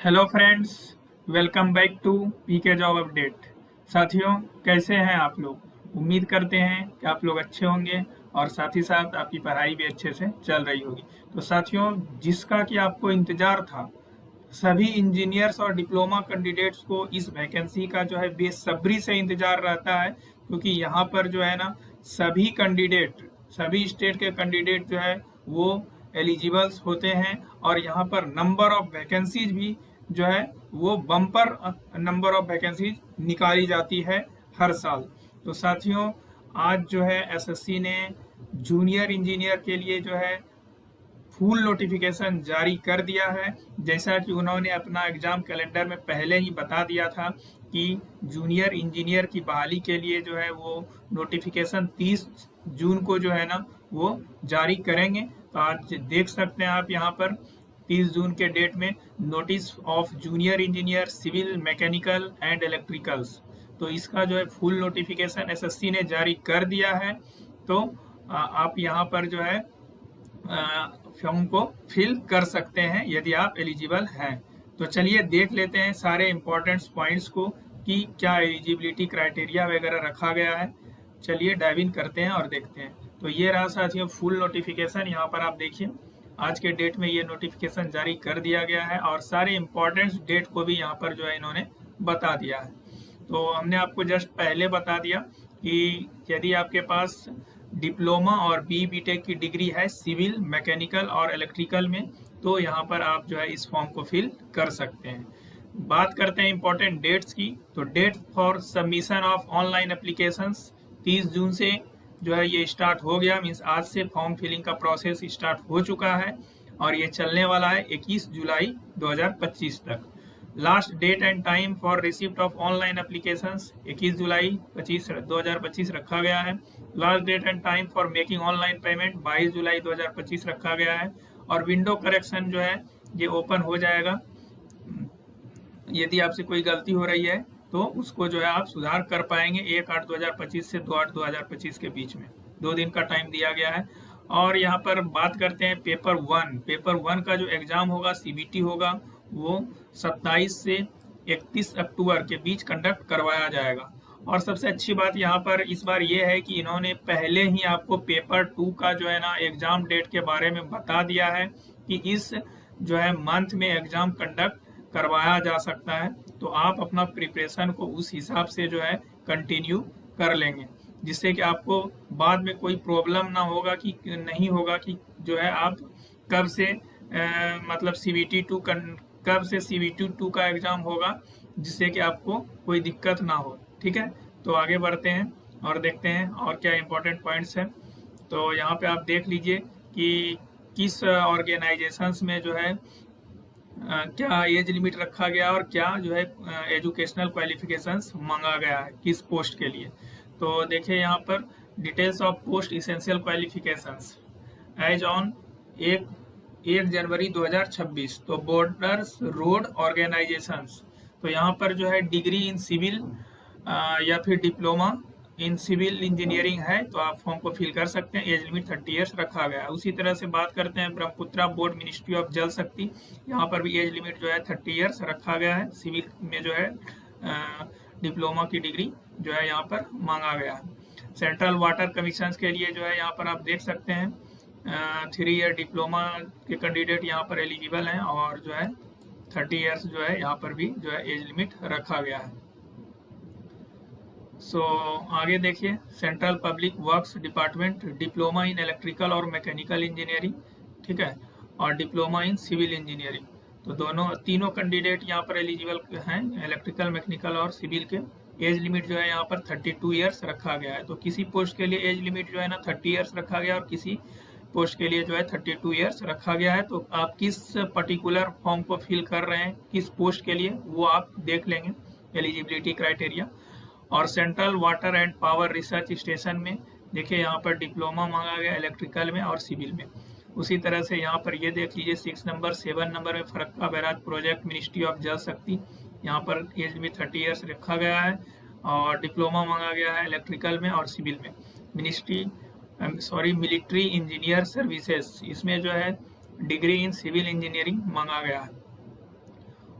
Hello friends, welcome back to PK job update. साथियों, कैसे हैं आप लोग? उम्मीद करते हैं कि आप लोग अच्छे होंगे और साथ ही साथ आपकी पढ़ाई भी अच्छे से चल रही होगी। तो साथियों, जिसका कि आपको इंतज़ार था, सभी इंजीनियर्स और डिप्लोमा कैंडिडेट्स को इस वैकेंसी का जो है बेसब्री से इंतज़ार रहता है, क्योंकि यहाँ पर जो है ना सभी कैंडिडेट, सभी स्टेट के कैंडिडेट जो है वो एलिजिबल्स होते हैं और यहाँ पर नंबर ऑफ वैकेंसीज भी जो है वो बम्पर नंबर ऑफ वैकेंसीज निकाली जाती है हर साल। तो साथियों, आज जो है एसएससी ने जूनियर इंजीनियर के लिए जो है फुल नोटिफिकेशन जारी कर दिया है। जैसा कि उन्होंने अपना एग्जाम कैलेंडर में पहले ही बता दिया था कि जूनियर इंजीनियर की बहाली के लिए जो है वो नोटिफिकेशन 30 जून को जो है ना वो जारी करेंगे। तो आज देख सकते हैं आप यहाँ पर 30 जून के डेट में notice of junior engineer civil mechanical and electricals, तो इसका जो है फुल नोटिफिकेशन एसएससी ने जारी कर दिया है। तो आप यहाँ पर जो है फॉर्म को फिल कर सकते हैं यदि आप एलिजिबल हैं। तो चलिए देख लेते हैं सारे इम्पोर्टेंट पॉइंट्स को कि क्या एलिजिबिलिटी क्राइटेरिया वगैरह रखा गया है। चलिए डाइव इन करते हैं और देखते हैं। तो ये रहा साथियों फुल नोटिफिकेशन। यहाँ पर आप देखिए आज के डेट में ये नोटिफिकेशन जारी कर दिया गया है और सारे इम्पोर्टेंट डेट को भी यहाँ पर जो है इन्होंने बता दिया है। तो हमने आपको जस्ट पहले बता दिया कि यदि आपके पास डिप्लोमा और बीटेक की डिग्री है सिविल मैकेनिकल और इलेक्ट्रिकल में, तो यहाँ पर आप जो है इस फॉर्म को फिल कर सकते हैं। बात करते हैं इंपॉर्टेंट डेट्स की। तो date for submission of online applications 30 जून से जो है ये स्टार्ट हो गया, मीन्स आज से फॉर्म फिलिंग का प्रोसेस स्टार्ट हो चुका है और ये चलने वाला है 21 जुलाई 2025 तक। Last date and time for receipt of online applications 21 जुलाई 2025 रखा गया है। Last date and time for making online payment 22 जुलाई 2025 रखा गया है। और विंडो करेक्शन जो है ये ओपन हो जाएगा। यदि आपसे कोई गलती हो रही है तो उसको जो है आप सुधार कर पाएंगे 1/8/2025 से 2/8/2025 के बीच में। 2 दिन का टाइम दिया गया है। और यहाँ पर बात करते हैं पेपर वन का जो एग्जाम होगा सीबीटी होगा, वो 27 से 31 अक्टूबर के बीच कंडक्ट करवाया जाएगा। और सबसे अच्छी बात यहाँ पर इस बार ये है कि इन्होंने पहले ही आपको पेपर 2 का जो है ना एग्जाम डेट के बारे में बता दिया है कि इस जो है मंथ में एग्जाम कंडक्ट करवाया जा सकता है। तो आप अपना प्रिपरेशन को उस हिसाब से जो है कंटिन्यू कर लेंगे, जिससे कि आपको बाद में कोई प्रॉब्लम ना होगा कि नहीं होगा कि जो है आप कब से मतलब CBT2 कब से CBT2 का एग्ज़ाम होगा, जिससे कि आपको कोई दिक्कत ना हो। ठीक है, तो आगे बढ़ते हैं और देखते हैं और क्या इम्पोर्टेंट पॉइंट्स हैं। तो यहाँ पे आप देख लीजिए कि किस ऑर्गेनाइजेशंस में जो है क्या एज लिमिट रखा गया और क्या जो है एजुकेशनल क्वालिफिकेशंस मांगा गया है किस पोस्ट के लिए। तो देखिए यहाँ पर details of post essential qualifications age on 1 जनवरी 2026। तो बॉर्डर्स रोड ऑर्गेनाइजेशंस, तो यहाँ पर जो है डिग्री इन सिविल या फिर डिप्लोमा इन सिविल इंजीनियरिंग है तो आप फॉर्म को फिल कर सकते हैं। एज लिमिट 30 ईयर्स रखा गया है। उसी तरह से बात करते हैं ब्रह्मपुत्रा बोर्ड मिनिस्ट्री ऑफ जल शक्ति, यहाँ पर भी एज लिमिट जो है 30 ईयर्स रखा गया है। सिविल में जो है डिप्लोमा की डिग्री जो है यहाँ पर मांगा गया है। सेंट्रल वाटर कमीशन के लिए जो है यहाँ पर आप देख सकते हैं 3 ईयर डिप्लोमा के कैंडिडेट यहाँ पर एलिजिबल हैं और जो है 30 ईयर्स जो है यहाँ पर भी जो है एज लिमिट रखा गया है। आगे देखिए central public works department diploma in electrical और मैकेनिकल इंजीनियरिंग, ठीक है, और डिप्लोमा इन सिविल इंजीनियरिंग। तो तीनों कैंडिडेट यहाँ पर एलिजिबल हैं, इलेक्ट्रिकल मैकेनिकल और सिविल के। एज लिमिट जो है यहाँ पर 32 ईयर्स रखा गया है। तो किसी पोस्ट के लिए एज लिमिट जो है ना 30 ईयर्स रखा गया और किसी पोस्ट के लिए जो है 32 ईयर्स रखा गया है। तो आप किस पर्टिकुलर फॉर्म को फिल कर रहे हैं किस पोस्ट के लिए वो आप देख लेंगे एलिजिबिलिटी क्राइटेरिया। और central water and power research station में देखिए यहाँ पर डिप्लोमा मांगा गया इलेक्ट्रिकल में और सिविल में। उसी तरह से यहाँ पर ये देख लीजिए 6 नंबर 7 नंबर में Farakka barrage project ministry of जल शक्ति, यहाँ पर एज में 30 ईयर्स रखा गया है और डिप्लोमा मांगा गया है इलेक्ट्रिकल में और सिविल में। मिलिट्री इंजीनियर सर्विसेज, इसमें जो है डिग्री इन सिविल इंजीनियरिंग मांगा गया है।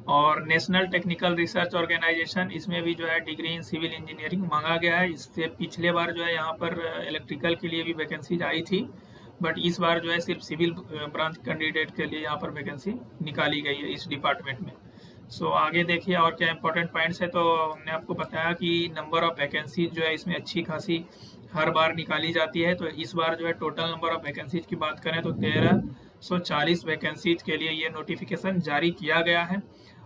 और नेशनल टेक्निकल रिसर्च ऑर्गेनाइजेशन, इसमें भी जो है डिग्री इन सिविल इंजीनियरिंग मांगा गया है। इससे पिछले बार जो है यहाँ पर इलेक्ट्रिकल के लिए भी वैकेंसीज आई थी, बट इस बार जो है सिर्फ सिविल ब्रांच कैंडिडेट के लिए यहाँ पर वैकेंसी निकाली गई है इस डिपार्टमेंट में। आगे देखिए और क्या इंपॉर्टेंट पॉइंट्स है। तो हमने आपको बताया कि नंबर ऑफ वैकेंसीज जो है इसमें अच्छी खासी हर बार निकाली जाती है। तो इस बार जो है टोटल नंबर ऑफ वैकेंसीज की बात करें तो 1340 वैकेंसीज के लिए ये नोटिफिकेशन जारी किया गया है।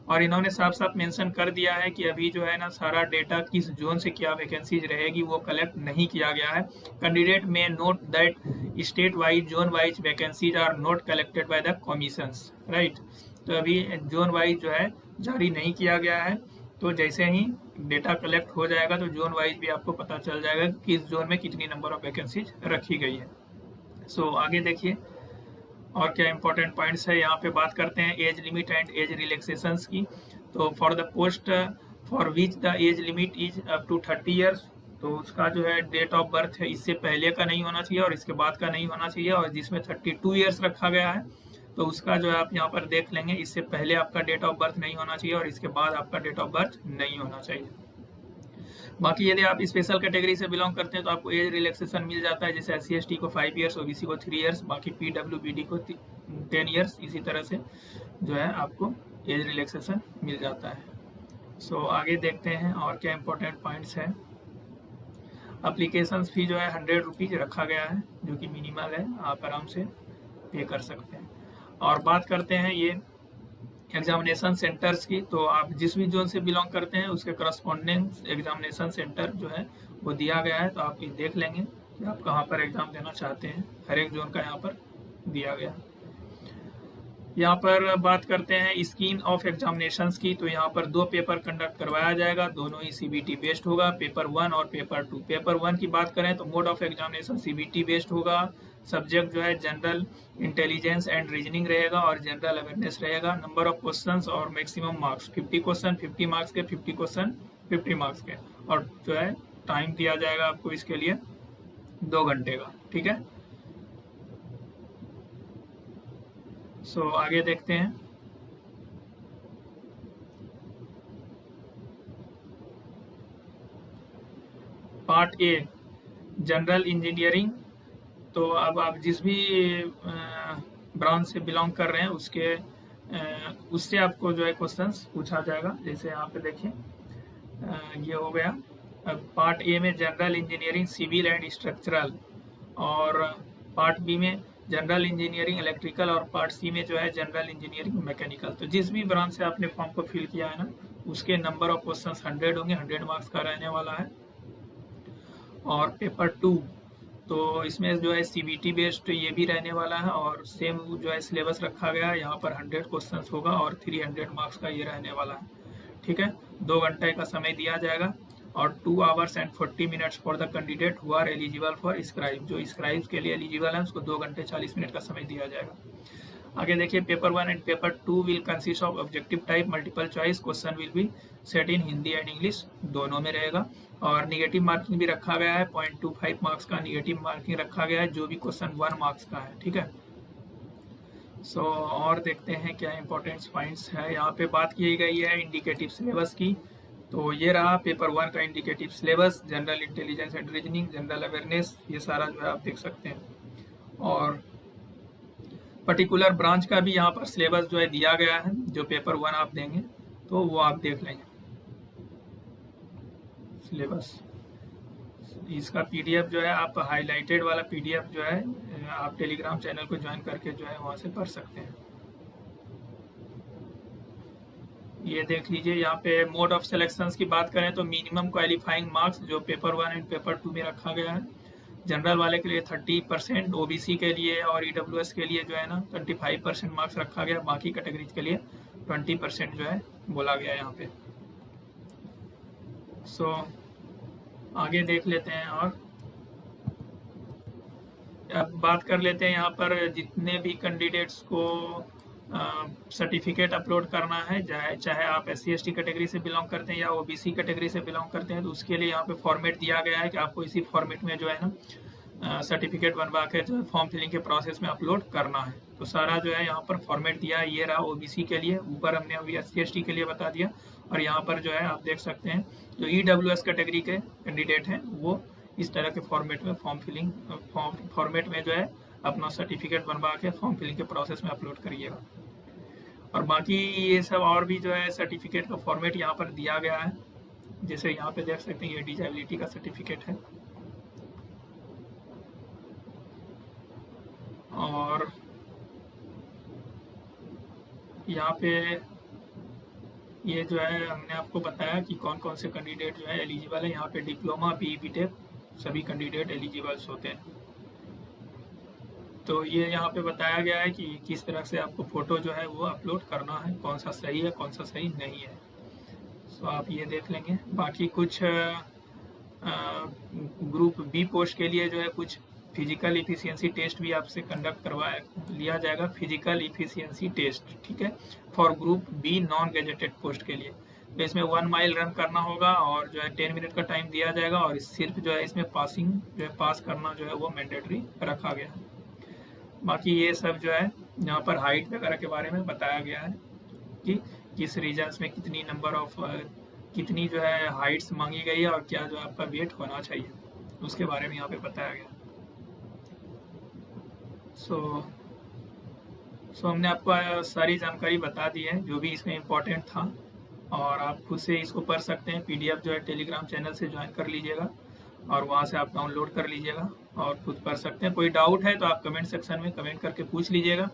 और इन्होंने साफ साफ मेंशन कर दिया है कि अभी जो है ना सारा डेटा किस जोन से क्या वैकेंसीज रहेगी वो कलेक्ट नहीं किया गया है। कैंडिडेट में note that state wise zone wise vacancies are not collected by the commissions, right. तो अभी जोन वाइज जो है जारी नहीं किया गया है। तो जैसे ही डेटा कलेक्ट हो जाएगा तो जोन वाइज भी आपको पता चल जाएगा कि किस जोन में कितनी नंबर ऑफ वैकेंसीज रखी गई है। आगे देखिए और क्या इंपॉर्टेंट पॉइंट्स है। यहाँ पे बात करते हैं age limit and age relaxations की। तो for the post for which the age limit is up to 30 years, तो उसका जो है डेट ऑफ बर्थ है इससे पहले का नहीं होना चाहिए और इसके बाद का नहीं होना चाहिए। और जिसमें 32 ईयर्स रखा गया है तो उसका जो है आप यहाँ पर देख लेंगे, इससे पहले आपका डेट ऑफ बर्थ नहीं होना चाहिए और इसके बाद आपका डेट ऑफ बर्थ नहीं होना चाहिए। बाकी यदि आप स्पेशल कैटेगरी से बिलोंग करते हैं तो आपको एज रिलैक्सेशन मिल जाता है, जैसे SC/ST को 5 ईयर्स, OBC को 3 ईयर्स, बाकी PWBD को 10 ईयर्स। इसी तरह से जो है आपको एज रिलैक्सेशन मिल जाता है। आगे देखते हैं और क्या इंपॉर्टेंट पॉइंट्स है। अप्लीकेशन फी जो है 100 रुपीज़ रखा गया है, जो कि मिनिमल है, आप आराम से पे कर सकते हैं। और बात करते हैं ये एग्जामिनेशन सेंटर्स की। तो आप जिस भी जोन से बिलोंग करते हैं उसके करस्पॉन्डिंग एग्जामिनेशन सेंटर जो है वो दिया गया है। तो आप ये देख लेंगे कि आप कहाँ पर एग्जाम देना चाहते हैं, हर एक जोन का यहाँ पर दिया गया। यहाँ पर बात करते हैं स्कीम ऑफ एग्जामिनेशंस की। तो यहाँ पर 2 पेपर कंडक्ट करवाया जाएगा, दोनों ही CBT बेस्ड होगा, पेपर 1 और पेपर 2। पेपर 1 की बात करें तो mode of examination CBT based होगा। सब्जेक्ट जो है जनरल इंटेलिजेंस एंड रीजनिंग रहेगा और जनरल अवेयरनेस रहेगा। नंबर ऑफ क्वेश्चंस और मैक्सिमम मार्क्स 50 क्वेश्चन 50 मार्क्स के, 50 क्वेश्चन 50 मार्क्स के। और जो है टाइम दिया जाएगा आपको इसके लिए 2 घंटे का, ठीक है। आगे देखते हैं। Part a general engineering. तो अब आप जिस भी ब्रांच से बिलोंग कर रहे हैं उससे आपको जो है क्वेश्चंस पूछा जाएगा। जैसे यहाँ पे देखिए ये हो गया। अब पार्ट ए में general engineering civil and structural, और पार्ट बी में जनरल इंजीनियरिंग इलेक्ट्रिकल, और पार्ट सी में जो है जनरल इंजीनियरिंग मैकेनिकल। तो जिस भी ब्रांच से आपने फॉर्म को फिल किया है ना, उसके नंबर ऑफ क्वेश्चंस 100 होंगे, 100 मार्क्स का रहने वाला है। और पेपर 2 तो इसमें जो है CBT बेस्ड ये भी रहने वाला है और सेम जो है सिलेबस रखा गया है। यहाँ पर 100 क्वेश्चंस होगा और 300 मार्क्स का ये रहने वाला है, ठीक है। 2 घंटे का समय दिया जाएगा और 2 hours and 40 minutes for the candidate who are eligible for scribe. जो स्क्राइब के लिए एलिजिबल है उसको 2 घंटे 40 मिनट का समय दिया जाएगा। आगे देखिए paper 1 and paper 2 will consist of objective type multiple choice question will be set in Hindi and English, दोनों में रहेगा। और निगेटिव मार्किंग भी रखा गया है, 0.25 मार्क्स का निगेटिव मार्किंग रखा गया है, जो भी क्वेश्चन 1 मार्क्स का है, ठीक है। और देखते हैं क्या इंपॉर्टेंट पॉइंट्स है। यहाँ पे बात की गई है इंडिकेटिव सिलेबस की। तो ये रहा पेपर 1 का indicative syllabus, general intelligence and reasoning, general awareness, ये सारा जो है आप देख सकते हैं। और पर्टिकुलर ब्रांच का भी यहाँ पर सिलेबस जो है दिया गया है, जो पेपर 1 आप देंगे तो वो आप देख लेंगे सिलेबस। इसका PDF जो है आप हाईलाइटेड वाला PDF जो है आप टेलीग्राम चैनल को ज्वाइन करके जो है वहाँ से पढ़ सकते हैं। ये देख लीजिए यहाँ पे मोड ऑफ सिलेक्शंस की बात करें तो मिनिमम क्वालिफाइंग मार्क्स जो पेपर 1 एंड पेपर 2 में रखा गया है, जनरल वाले के लिए 30%, OBC के लिए और EWS के लिए जो है ना 25% मार्क्स रखा गया, बाकी कैटेगरीज के लिए 20% जो है बोला गया यहाँ पे। आगे देख लेते हैं और अब बात कर लेते हैं यहाँ पर जितने भी कैंडिडेट्स को सर्टिफिकेट अपलोड करना है, चाहे आप SC/ST कैटेगरी से बिलोंग करते हैं या OBC कैटेगरी से बिलोंग करते हैं, तो उसके लिए यहाँ पे फॉर्मेट दिया गया है कि आपको इसी फॉर्मेट में जो है ना सर्टिफिकेट बनवा के जो फॉर्म फिलिंग के प्रोसेस में अपलोड करना है। तो सारा जो है यहाँ पर फॉर्मेट दिया है। ये रहा ओबीसी के लिए, ऊपर हमने अभी SC/ST के लिए बता दिया, और यहाँ पर जो है आप देख सकते हैं जो EWS कैटेगरी के कैंडिडेट हैं वो इस तरह के फॉर्मेट में फॉर्मेट में जो है अपना सर्टिफिकेट बनवा के फॉर्म फिलिंग के प्रोसेस में अपलोड करिएगा। और बाकी ये सब और भी जो है सर्टिफिकेट का फॉर्मेट यहाँ पर दिया गया है, जैसे यहाँ पे देख सकते हैं ये डिजेबिलिटी का सर्टिफिकेट है, और यहाँ पे ये जो है हमने आपको बताया कि कौन कौन से कैंडिडेट जो है एलिजिबल है। यहाँ पे डिप्लोमा BE BTech सभी कैंडिडेट एलिजिबल्स होते हैं। तो ये यहाँ पे बताया गया है कि किस तरह से आपको फ़ोटो जो है वो अपलोड करना है, कौन सा सही है कौन सा सही नहीं है। सो आप ये देख लेंगे। बाकी कुछ ग्रुप B पोस्ट के लिए जो है कुछ फिजिकल इफिशियंसी टेस्ट भी आपसे कंडक्ट लिया जाएगा, फिजिकल इफिशियंसी टेस्ट, ठीक है, for group B non gazetted post के लिए। तो इसमें 1 माइल रन करना होगा और जो है 10 मिनट का टाइम दिया जाएगा, और सिर्फ जो है इसमें पासिंग जो है पास करना जो है वो मैंडेटरी रखा गया है। बाकी ये सब जो है यहाँ पर हाइट वगैरह के बारे में बताया गया है कि किस रीजन्स में कितनी जो है हाइट्स मांगी गई है और क्या जो आपका वेट होना चाहिए, उसके बारे में यहाँ पे बताया गया। सो हमने आपको सारी जानकारी बता दी है जो भी इसमें इम्पोर्टेंट था, और आप खुद से इसको पढ़ सकते हैं। PDF जो है टेलीग्राम चैनल से ज्वाइन कर लीजिएगा और वहाँ से आप डाउनलोड कर लीजिएगा और खुद पढ़ सकते हैं। कोई डाउट है तो आप कमेंट सेक्शन में कमेंट करके पूछ लीजिएगा,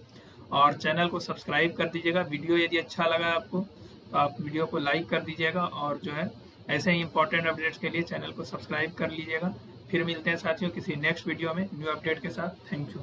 और चैनल को सब्सक्राइब कर दीजिएगा। वीडियो यदि अच्छा लगा आपको तो आप वीडियो को लाइक कर दीजिएगा, और जो है ऐसे ही इंपॉर्टेंट अपडेट्स के लिए चैनल को सब्सक्राइब कर लीजिएगा। फिर मिलते हैं साथियों किसी नेक्स्ट वीडियो में न्यू अपडेट के साथ। Thank you.